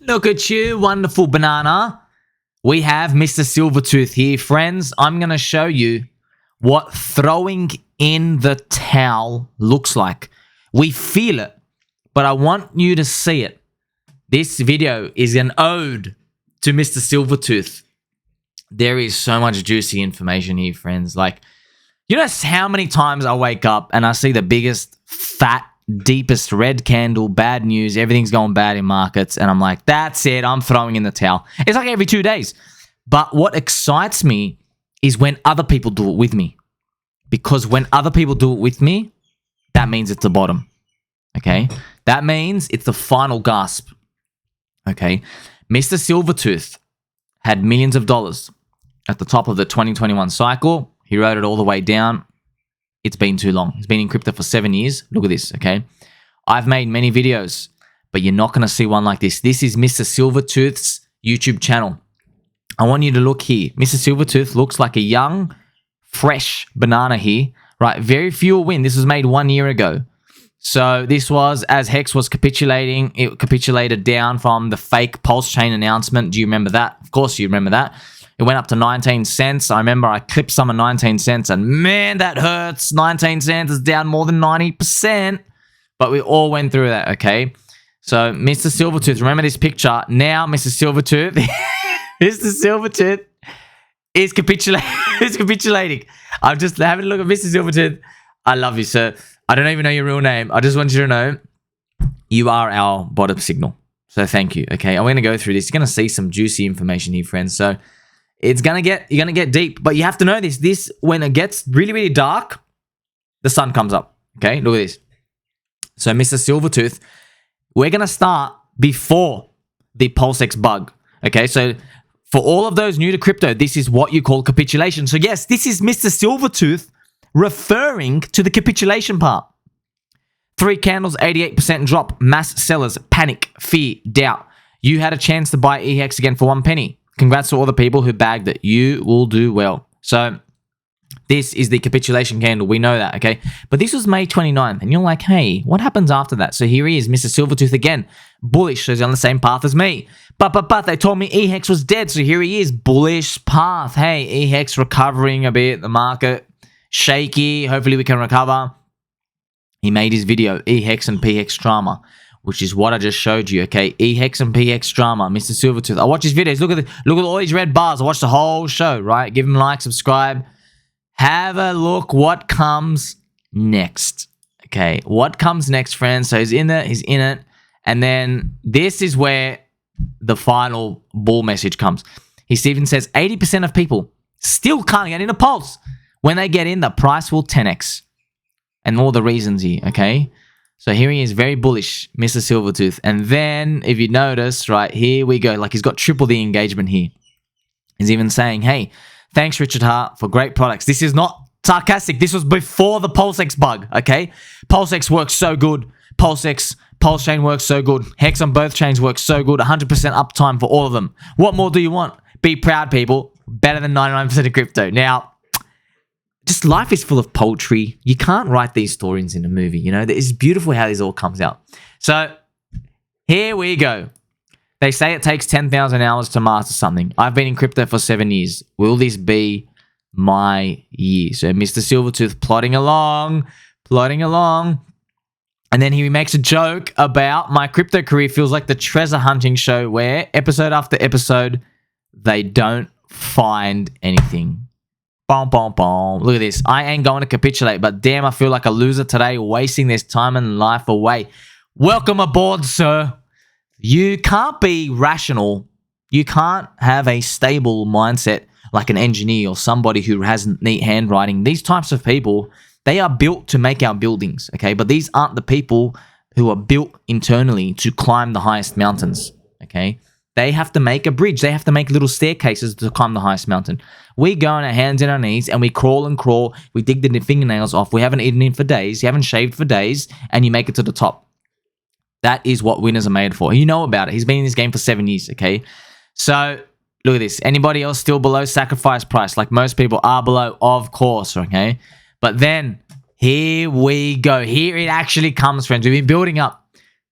Look at you, wonderful banana. We have Mr. Silvertooth here, friends. I'm going to show you what throwing in the towel looks like. We feel it, but I want you to see it. This video is an ode to Mr. Silvertooth. There is so much juicy information here, friends. Like, you know how many times I wake up and I see the biggest, fat, deepest red candle, bad news, everything's going bad in markets, and I'm like, that's it, I'm throwing in the towel. It's like every 2 days. But what excites me is when other people do it with me. Because when other people do it with me, that means it's the bottom. Okay? That means it's the final gasp. Okay? Mr. Silvertooth had millions of dollars at the top of the 2021 cycle. He rode it all the way down. It's been too long. He's been in crypto for 7 years. Look at this, okay? I've made many videos, but you're not going to see one like this. This is Mr. Silvertooth's YouTube channel. I want you to look here. Mr. Silvertooth looks like a young, fresh banana here, right? Very few will win. This was made 1 year ago. So this was as HEX was capitulating. It capitulated down from the fake pulse chain announcement. Do you remember that? Of course you remember that. It went up to 19 cents. I remember I clipped some at 19 cents and man, that hurts. 19 cents is down more than 90%. But we all went through that, okay? So Mr. Silvertooth, remember this picture. Now Mr. Silvertooth, Mr. Silvertooth is capitulating. I'm just having a look at Mr. Silvertooth. I love you, sir. I don't even know your real name. I just want you to know you are our bottom signal. So thank you, okay? I'm going to go through this. You're going to see some juicy information here, friends. So you're gonna get deep, but you have to know this. This, when it gets really, really dark, the sun comes up. Okay, look at this. So, Mr. Silvertooth, we're gonna start before the PulseX bug. Okay, so for all of those new to crypto, this is what you call capitulation. So, yes, this is Mr. Silvertooth referring to the capitulation part. 3 candles, 88% drop, mass sellers, panic, fear, doubt. You had a chance to buy HEX again for 1 penny. Congrats to all the people who bagged it. You will do well. So this is the capitulation candle. We know that, okay? But this was May 29th, and you're like, hey, what happens after that? So here he is, Mr. Silvertooth again. Bullish, so he's on the same path as me. But they told me HEX was dead, so here he is, bullish path. Hey, HEX recovering a bit, the market shaky. Hopefully we can recover. He made his video, HEX and PHEX drama, which is what I just showed you, okay? HEX and PHEX drama, Mr. Silvertooth. I watch his videos. Look at all these red bars. I watch the whole show, right? Give him a like, subscribe. Have a look what comes next, okay? What comes next, friends? So he's in it. And then this is where the final bull message comes. He even says 80% of people still can't get in a pulse. When they get in, the price will 10x. And all the reasons here, okay? So here he is, very bullish, Mr. Silvertooth. And then, if you notice, right, here we go. Like, he's got triple the engagement here. He's even saying, hey, thanks, Richard Hart, for great products. This is not sarcastic. This was before the PulseX bug, okay? PulseX works so good. PulseX, Pulse Chain works so good. HEX on both chains works so good. 100% uptime for all of them. What more do you want? Be proud, people. Better than 99% of crypto. Now, just life is full of poetry. You can't write these stories in a movie, you know? It's beautiful how this all comes out. So, here we go. They say it takes 10,000 hours to master something. I've been in crypto for 7 years. Will this be my year? So, Mr. Silvertooth plodding along. And then he makes a joke about my crypto career feels like the treasure hunting show where episode after episode, they don't find anything. Boom, boom, boom. Look at this. I ain't going to capitulate, but damn, I feel like a loser today, wasting this time and life away. Welcome aboard, sir. You can't be rational. You can't have a stable mindset like an engineer or somebody who has neat handwriting. These types of people, they are built to make our buildings, okay? But these aren't the people who are built internally to climb the highest mountains, okay? They have to make a bridge. They have to make little staircases to climb the highest mountain. We go on our hands and our knees and we crawl and crawl. We dig the fingernails off. We haven't eaten in for days. You haven't shaved for days and you make it to the top. That is what winners are made for. You know about it. He's been in this game for 7 years, okay? So, look at this. Anybody else still below sacrifice price? Like most people are below, of course, okay? But then, here we go. Here it actually comes, friends. We've been building up.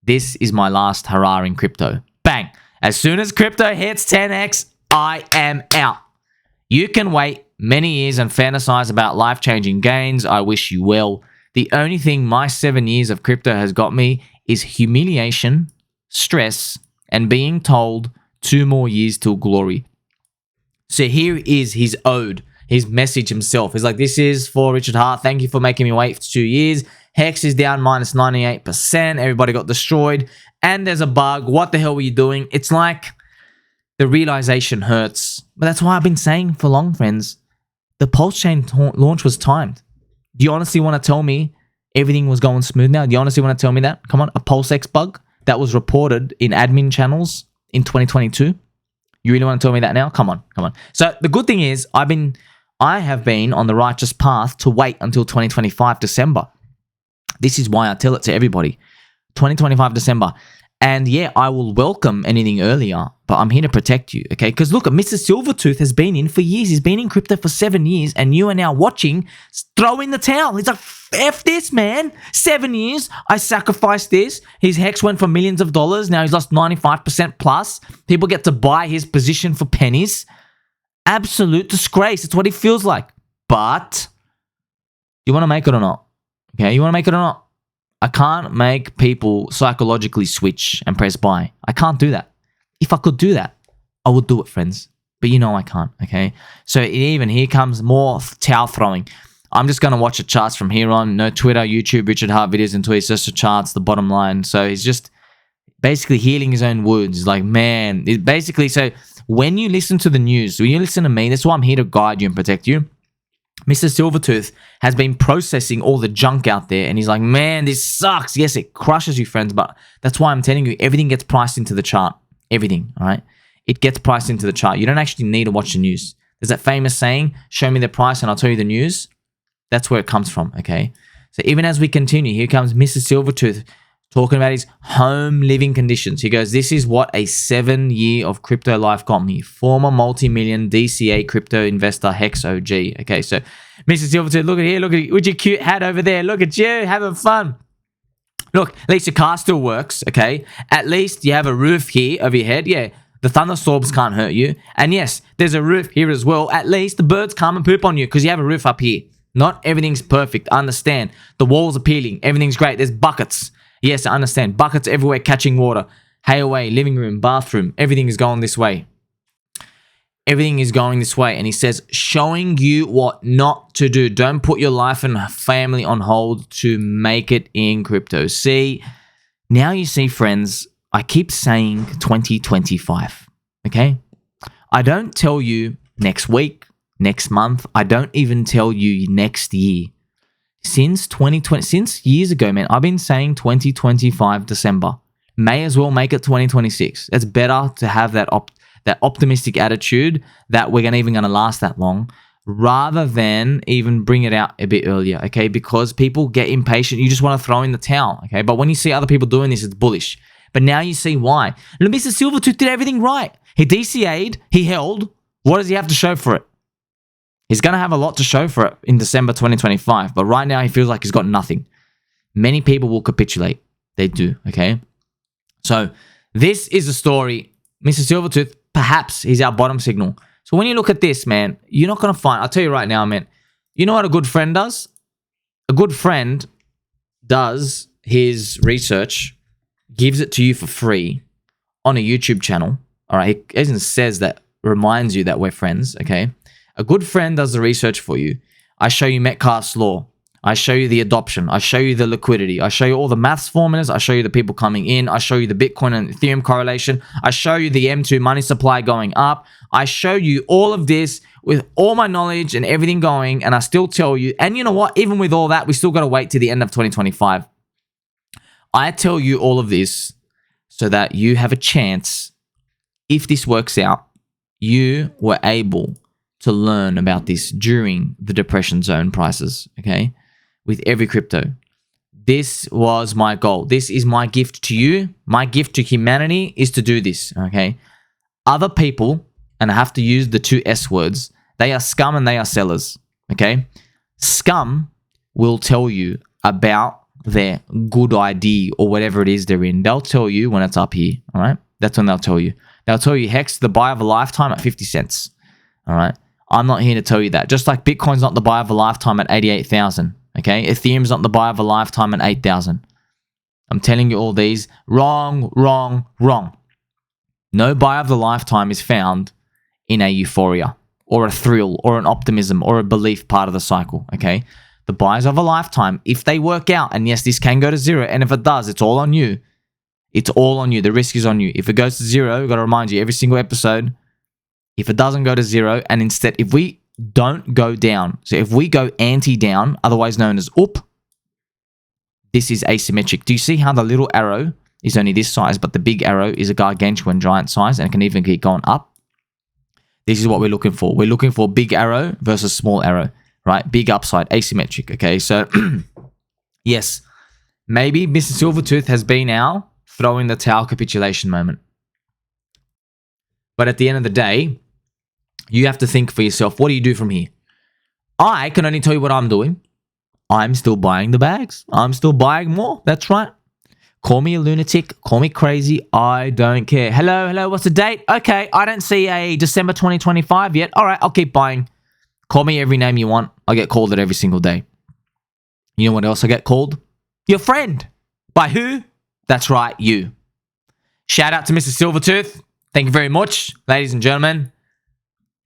This is my last hurrah in crypto. Bang. As soon as crypto hits 10x, I am out. You can wait many years and fantasize about life-changing gains. I wish you well. The only thing my 7 years of crypto has got me is humiliation, stress, and being told 2 more years till glory. So here is his ode, his message himself. He's like, this is for Richard Hart. Thank you for making me wait for 2 years. HEX is down minus 98%. Everybody got destroyed. And there's a bug. What the hell were you doing? It's like the realization hurts. But that's why I've been saying for long, friends, the Pulse Chain launch was timed. Do you honestly want to tell me everything was going smooth now? Do you honestly want to tell me that? Come on, a PulseX bug that was reported in admin channels in 2022? You really want to tell me that now? Come on, come on. So the good thing is I have been on the righteous path to wait until 2025 December. This is why I tell it to everybody. 2025 December. And yeah, I will welcome anything earlier, but I'm here to protect you, okay? Because look, Mr. Silvertooth has been in for years. He's been in crypto for 7 years, and you are now watching, throw in the towel. He's like, F this, man. 7 years, I sacrificed this. His HEX went for millions of dollars. Now he's lost 95% plus. People get to buy his position for pennies. Absolute disgrace. It's what it feels like. But you want to make it or not? Okay, you want to make it or not? I can't make people psychologically switch and press buy. I can't do that. If I could do that, I would do it, friends. But you know I can't, okay? So even here comes more towel throwing. I'm just going to watch the charts from here on. No Twitter, YouTube, Richard Hart videos and tweets, just the charts, the bottom line. So he's just basically healing his own wounds. He's like, man, it basically, so when you listen to the news, when you listen to me, that's why I'm here to guide you and protect you. Mr. Silvertooth has been processing all the junk out there, and he's like, man, this sucks. Yes, it crushes you, friends, but that's why I'm telling you, everything gets priced into the chart. Everything, all right? It gets priced into the chart. You don't actually need to watch the news. There's that famous saying, show me the price and I'll tell you the news. That's where it comes from, okay? So even as we continue, here comes Mr. Silvertooth talking about his home living conditions. He goes, this is what a 7 year of crypto life got me. Former multi-million DCA crypto investor HEX OG. Okay, so Mr. Silvertooth, look at here, look at with your cute hat over there. Look at you, having fun. Look, at least your car still works, okay? At least you have a roof here over your head. Yeah, the thunderstorms can't hurt you. And yes, there's a roof here as well. At least the birds come and poop on you because you have a roof up here. Not everything's perfect. I understand. The walls are peeling. Everything's great. There's buckets. Yes, I understand. Buckets everywhere catching water. Hay away, living room, bathroom. Everything is going this way. Everything is going this way. And he says, showing you what not to do. Don't put your life and family on hold to make it in crypto. See, now you see, friends, I keep saying 2025, okay? I don't tell you next week, next month. I don't even tell you next year. Since 2020, since years ago, man, I've been saying 2025 December. May as well make it 2026. It's better to have that optimistic attitude that we're even going to last that long, rather than even bring it out a bit earlier, okay? Because people get impatient. You just want to throw in the towel, okay? But when you see other people doing this, it's bullish. But now you see why. Look, Mr. Silvertooth did everything right. He DCA'd, he held. What does he have to show for it? He's going to have a lot to show for it in December 2025, but right now he feels like he's got nothing. Many people will capitulate. They do, okay? So this is the story. Mr. Silvertooth, perhaps he's our bottom signal. So when you look at this, man, you're not going to find, I'll tell you right now, man, you know what a good friend does? A good friend does his research, gives it to you for free on a YouTube channel, all right? He even says that, reminds you that we're friends, okay? A good friend does the research for you. I show you Metcalfe's law. I show you the adoption. I show you the liquidity. I show you all the maths formulas. I show you the people coming in. I show you the Bitcoin and Ethereum correlation. I show you the M2 money supply going up. I show you all of this with all my knowledge and everything going, and I still tell you, and you know what? Even with all that, we still got to wait to the end of 2025. I tell you all of this so that you have a chance, if this works out, you were able to learn about this during the depression zone prices, okay? With every crypto. This was my goal. This is my gift to you. My gift to humanity is to do this, okay? Other people, and I have to use the 2 S words, they are scum and they are sellers, okay? Scum will tell you about their good idea or whatever it is they're in. They'll tell you when it's up here, all right? That's when they'll tell you. They'll tell you HEX, the buy of a lifetime at 50 cents. All right. I'm not here to tell you that. Just like Bitcoin's not the buy of a lifetime at 88,000. Okay. Ethereum's not the buy of a lifetime at 8,000. I'm telling you all these. Wrong, wrong, wrong. No buy of the lifetime is found in a euphoria or a thrill or an optimism or a belief part of the cycle. Okay. The buys of a lifetime, if they work out, and yes, this can go to zero. And if it does, it's all on you. It's all on you. The risk is on you. If it goes to zero, we've got to remind you every single episode. If it doesn't go to zero, and instead, if we don't go down, so if we go anti-down, otherwise known as up, this is asymmetric. Do you see how the little arrow is only this size, but the big arrow is a gargantuan giant size, and it can even keep going up? This is what we're looking for. We're looking for big arrow versus small arrow, right? Big upside, asymmetric, okay? So, yes, maybe Mr. Silvertooth has been our throwing the towel capitulation moment. But at the end of the day, you have to think for yourself, what do you do from here? I can only tell you what I'm doing. I'm still buying the bags. I'm still buying more. That's right. Call me a lunatic. Call me crazy. I don't care. Hello, what's the date? Okay, I don't see a December 2025 yet. All right, I'll keep buying. Call me every name you want. I get called it every single day. You know what else I get called? Your friend. By who? That's right, you. Shout out to Mr. Silvertooth. Thank you very much, ladies and gentlemen.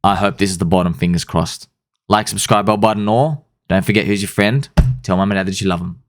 I hope this is the bottom, fingers crossed. Like, subscribe, bell button, or don't forget who's your friend. Tell mum and dad that you love them.